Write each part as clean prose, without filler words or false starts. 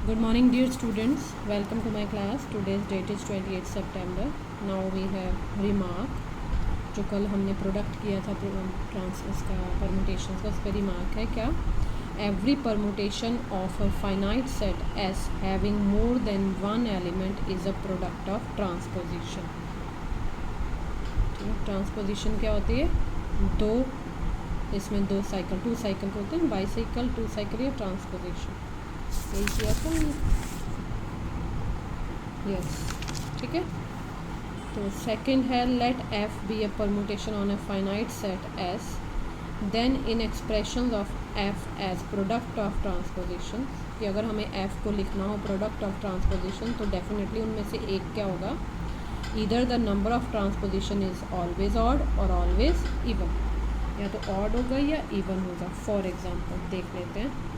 Good morning, dear students. Welcome to my class. Today's date is 28 September. Now we have remark. जो कल हमने product किया था इसका परमुटेशन का, उस पर रिमार्क है क्या? Every permutation of a finite set S having more than one element is a product of transposition. ठीक है, ट्रांसपोजिशन क्या होती है? दो, इसमें दो साइकिल, टू साइकिल को होते हैं बाईसाइकिल, टू साइकिल या ट्रांसपोजिशन. यही किया था यस. ठीक है, तो सेकंड है let f be a permutation on a finite set S, then in expression of f as product of transposition. कि अगर हमें एफ को लिखना हो प्रोडक्ट ऑफ ट्रांसपोजिशन तो डेफिनेटली उनमें से एक क्या होगा? Either the number of transposition is always odd और ऑलवेज इवन. या तो ऑड होगा या इवन होगा. फॉर एग्जाम्पल देख लेते हैं.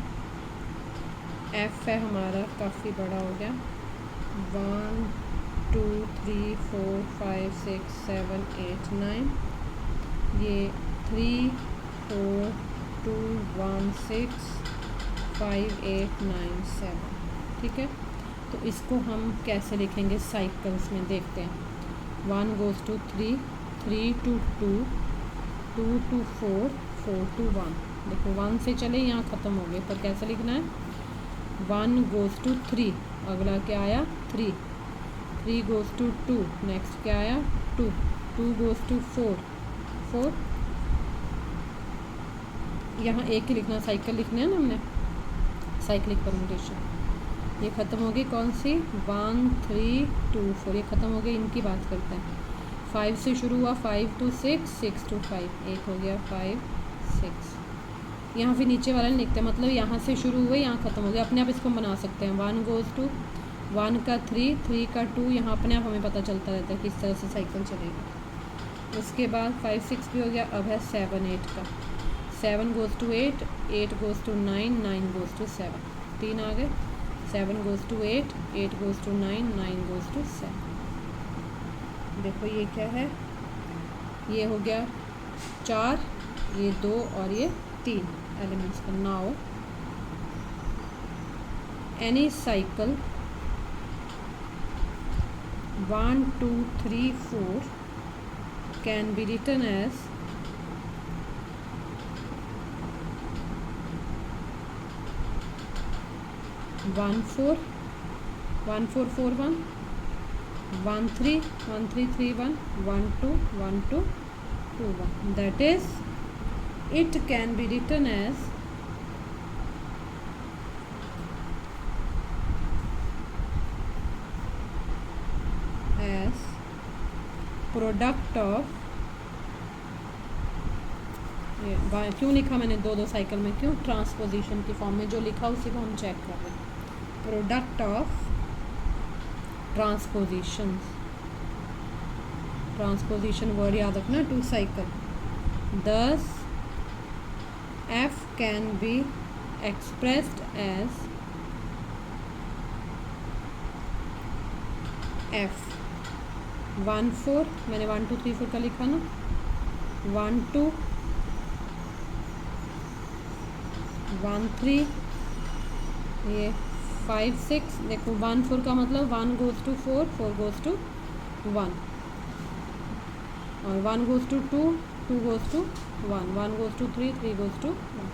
एफ है हमारा, काफ़ी बड़ा हो गया. 1 2 3 4 5 6 7 8 9. ये 3 4 2 1 6 5 8 9 7. ठीक है, तो इसको हम कैसे लिखेंगे साइकिल्स में देखते हैं. 1 goes to 3, 3 to 2, 2 to 4, 4 to 1. देखो 1 से चले यहाँ ख़त्म हो गए, पर कैसे लिखना है? 1 goes to 3, अगला क्या आया? 3. 3 goes to 2, नेक्स्ट क्या आया? 2. 2 goes to 4, 4. यहाँ एक ही लिखना, साइकिल लिखना है ना हमने, साइक्लिक परम्यूटेशन. ये ख़त्म हो गई कौन सी? 1 3 2 4, ये ख़त्म हो गई. इनकी बात करते हैं. 5 से शुरू हुआ, 5 to 6, 6 to 5, एक हो गया 5 6. यहाँ फिर नीचे वाला नहीं लिखते, मतलब यहाँ से शुरू हुए यहाँ ख़त्म हो गया. अपने आप इसको बना सकते हैं. 1 goes to 1 का 3, 3 का 2, यहाँ अपने आप हमें पता चलता रहता है किस तरह से साइकिल चलेगी. उसके बाद 5 6 भी हो गया. अब है 7 8 का. 7 goes to 8, 8 goes to 9, 9 goes to 7. 3 आ गए. 7 goes to 8, 8 goes to 9, 9 goes to 7. देखो ये क्या है? ये हो गया 4, ये 2 और ये 3 एलिमेंट्स का. Now any cycle 1 2 3 4 can be written as 1 4 1 4 4 1, 1 3 1 3 3 1, 1 2 1 2 2 1. That is, it can be written as product of. क्यों लिखा मैंने दो साइकिल में? क्यों? ट्रांसपोजिशन की फॉर्म में जो लिखा उसी को हम चेक कर रहे हैं. Product of transposition. Transposition word याद रखना, टू साइकिल. दस F can be expressed as F 1 4, मैंने 1 2 3 4 का लिखा ना. 1 2 1 3, ये 5 6. देखो 1 4 का मतलब 1 goes to 4, 4 goes to 1, और 1 goes to 2, 2 goes to 1, 1 goes to 3, 3 goes to 1.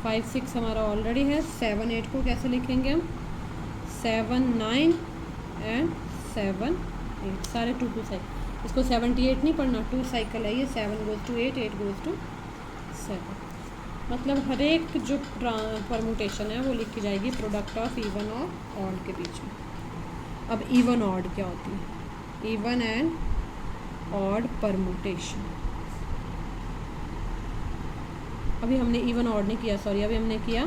5 6 हमारा ऑलरेडी है. 7 8 को कैसे लिखेंगे हम? 7 9 एंड 7 8, सारे 2 2 साइकिल. इसको 78 नहीं पढ़ना, 2 साइकिल है ये. 7 goes to 8, 8 goes to 7. मतलब हर एक जो परमुटेशन है वो लिखी जाएगी प्रोडक्ट ऑफ इवन और ऑड के बीच में. अब इवन ऑड क्या होती है? Even and odd permutation. अभी हमने इवन ऑड नहीं किया, सॉरी, अभी हमने किया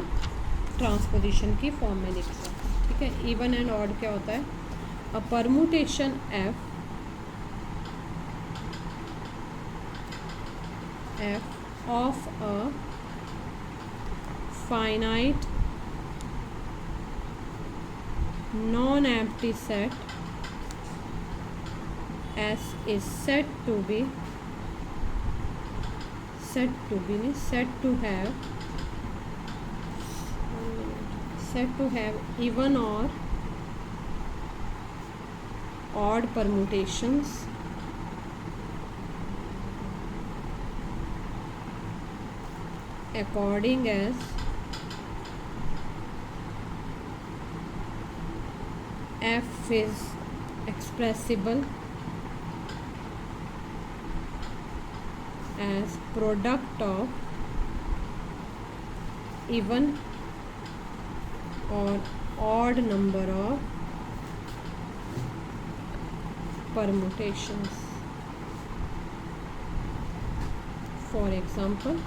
ट्रांसपोजिशन की फॉर्म में लिख दिया. ठीक है, इवन एंड ऑड क्या होता है? A permutation F of a finite non-empty set S is said to have said to have even or odd permutations according as f is expressible as product of even or odd number of permutations. For example,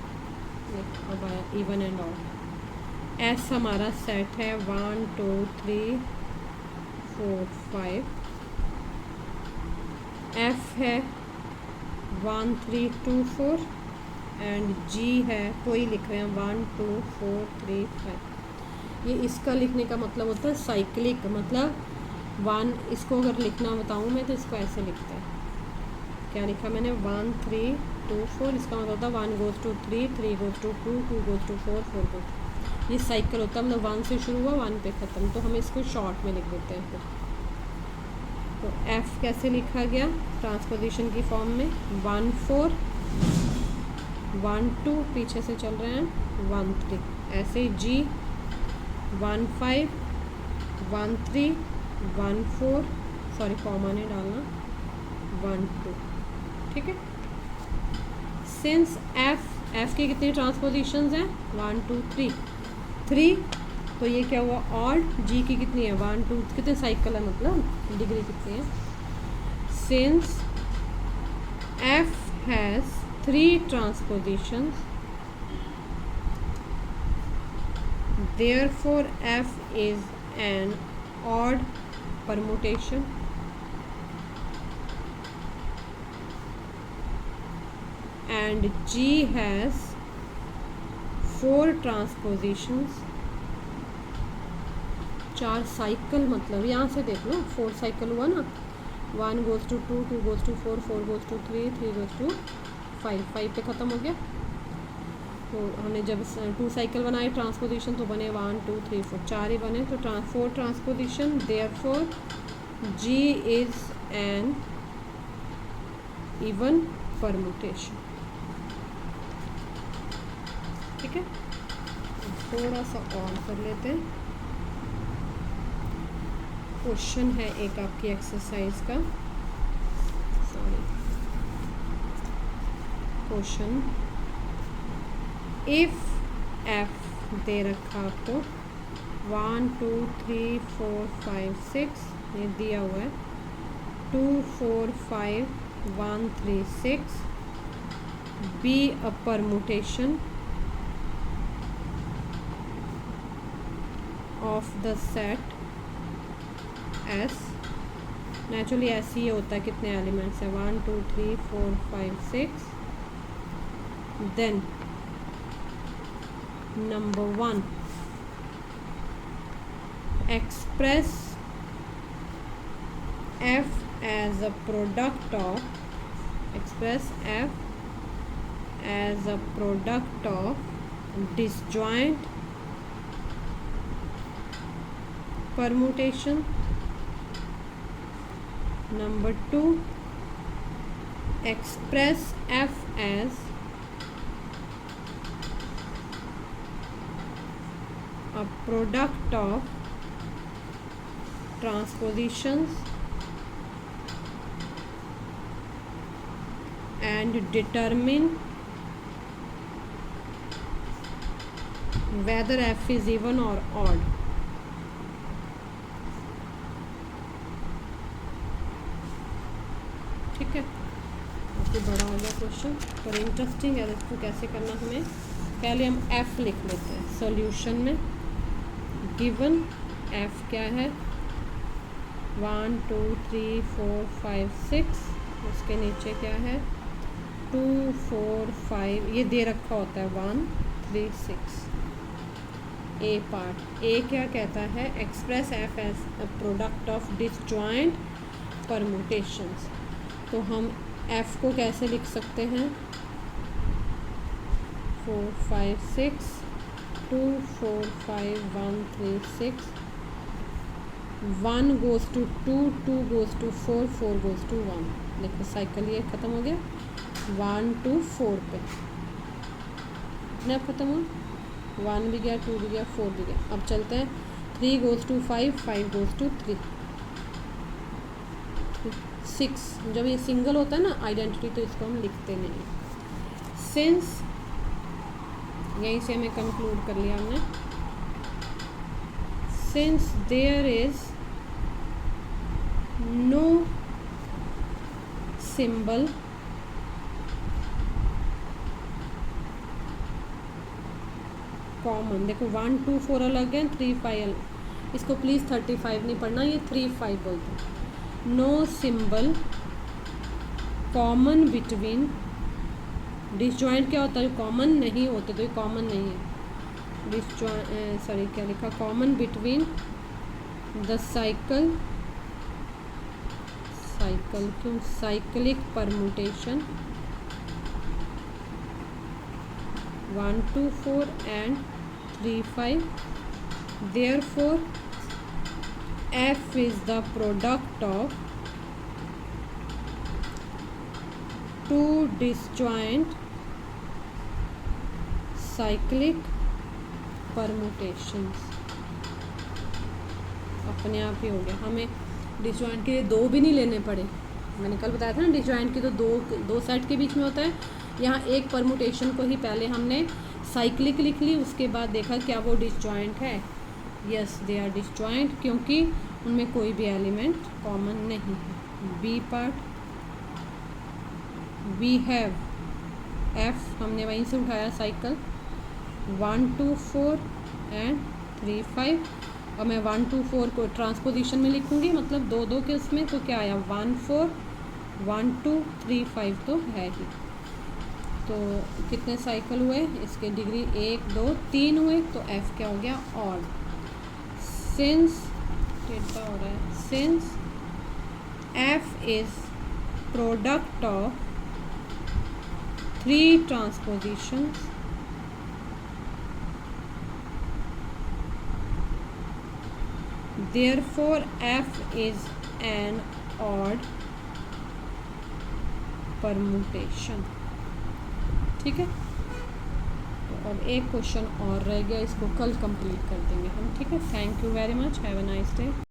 अब आया even and odd. S हमारा set है 1 2 3 4 5। F है 1 3 2 4 and जी है कोई लिख रहे हैं 1 2 4 3 5। ये इसका लिखने का मतलब होता है साइक्लिक, मतलब 1, इसको अगर लिखना बताऊँ मैं तो इसको ऐसे लिखते हैं। क्या लिखा मैंने 1 3 2 4, इसका मतलब होता है 1 goes to 3 3 goes to 2 2 goes to 4 4 goes to, ये साइकिल होता है, मतलब 1 से शुरू हुआ 1 पे ख़त्म। तो हम इसको शॉर्ट में लिख देते हैं फिर। तो F कैसे लिखा गया ट्रांसपोजिशन की फॉर्म में 1 4 1 2, पीछे से चल रहे हैं 1 3, ऐसे G 1 5 1 3 1 4, सॉरी कॉमा नहीं डालना, 1 2, ठीक है। सिंस एफ की कितनी ट्रांसपोजिशंस हैं 1 2 3, तो ये क्या हुआ ऑड। जी की कितनी है 1 2, कितने साइकिल है मतलब डिग्री कितनी है। Since F has 3 transpositions therefore F is an odd permutation and G has 4 transpositions, 4 cycle, मतलब यहाँ से देख लो 4 साइकिल हुआ ना, 1 goes to 2 2 goes to 4 4 goes to 3 3 goes to 5 5 पे ख़त्म हो गया। तो हमने जब 2 साइकिल बनाए ट्रांसपोजिशन तो बने 1 2 3 4, 4 ही बने, तो 4 transposition, therefore G is an even permutation, ठीक है। थोड़ा सा और कर लेते हैं। क्वेश्चन है एक आपकी एक्सरसाइज का, सॉरी क्वेश्चन, इफ एफ दे रखा आपको 1 2 3 4 5 6, ये दिया हुआ है 2 4 5 1 3 6, be a permutation of the set S, naturally ऐसे ही होता है, कितने एलिमेंट्स हैं 1 2 3 4 5 6, then number 1 express F as a product of, express F as a product of disjoint permutation. Number 2 express F as a product of transpositions and determine whether F is even or odd. ठीक है, काफ़ी बड़ा हो गया question पर interesting है। इसको कैसे करना, हमें पहले हम F लिख लेते हैं सॉल्यूशन में। गिवन F क्या है 1 2 3 4 5 6, उसके नीचे क्या है 2 4 5, ये दे रखा होता है 1 3 6। ए पार्ट, ए क्या कहता है express F as a product of disjoint permutations. तो हम F को कैसे लिख सकते हैं 4 5 6 2 4 5 1 3 6, 1 goes to 2, 2 goes to 4, 4 goes to 1। देखो साइकिल ये ख़त्म हो गया 1 2 4 पे, अब ख़त्म हुआ, 1 भी गया, 2 भी गया, 4 भी गया। अब चलते हैं 3 goes to 5, 5 goes to 3, 6। जब ये सिंगल होता है ना आइडेंटिटी तो इसको हम लिखते नहीं। सिंस, यहीं से हमें कंक्लूड कर लिया हमने, since there is no symbol common, देखो 1 2 4 अलग है, 3 5 अलग, इसको प्लीज़ 35 नहीं पढ़ना, ये 3 5 बोलते हैं। No symbol common between, disjoint क्या होता है, कॉमन नहीं होते तो ये कॉमन नहीं है। डिसजॉइंट सॉरी क्या लिखा, common between the cycle, cycle क्यों, cyclic permutation 1 2 4 and 3 5, therefore F is the product of two disjoint cyclic permutations। अपने आप ही हो गया, हमें डिसजॉइंट के लिए दो भी नहीं लेने पड़े। मैंने कल बताया था ना डिसजॉइंट की तो दो सेट के बीच में होता है, यहाँ एक परमुटेशन को ही पहले हमने साइक्लिक लिख ली, उसके बाद देखा क्या वो डिसजॉइंट है। यस दे आर डिसजॉइंट, क्योंकि उनमें कोई भी एलिमेंट कॉमन नहीं है। B part, we have f, हमने वहीं से उठाया साइकिल 1 2 4 एंड 3 5, और मैं 1 2 4 को ट्रांसपोजिशन में लिखूंगी, मतलब दो दो के उसमें, तो क्या आया 1 4 1 2 3 5 तो है ही। तो कितने साइकिल हुए, इसके डिग्री 1 2 3 हुए, तो एफ क्या हो गया, ऑड। सिंस टेढ़ा हो रहा है, since F is product of 3 ट्रांसपोजिशंस, therefore F is an odd permutation। ठीक है, तो अब एक क्वेश्चन और रह गया, इसको कल कंप्लीट कर देंगे हम। ठीक है, thank you very much, have a nice day.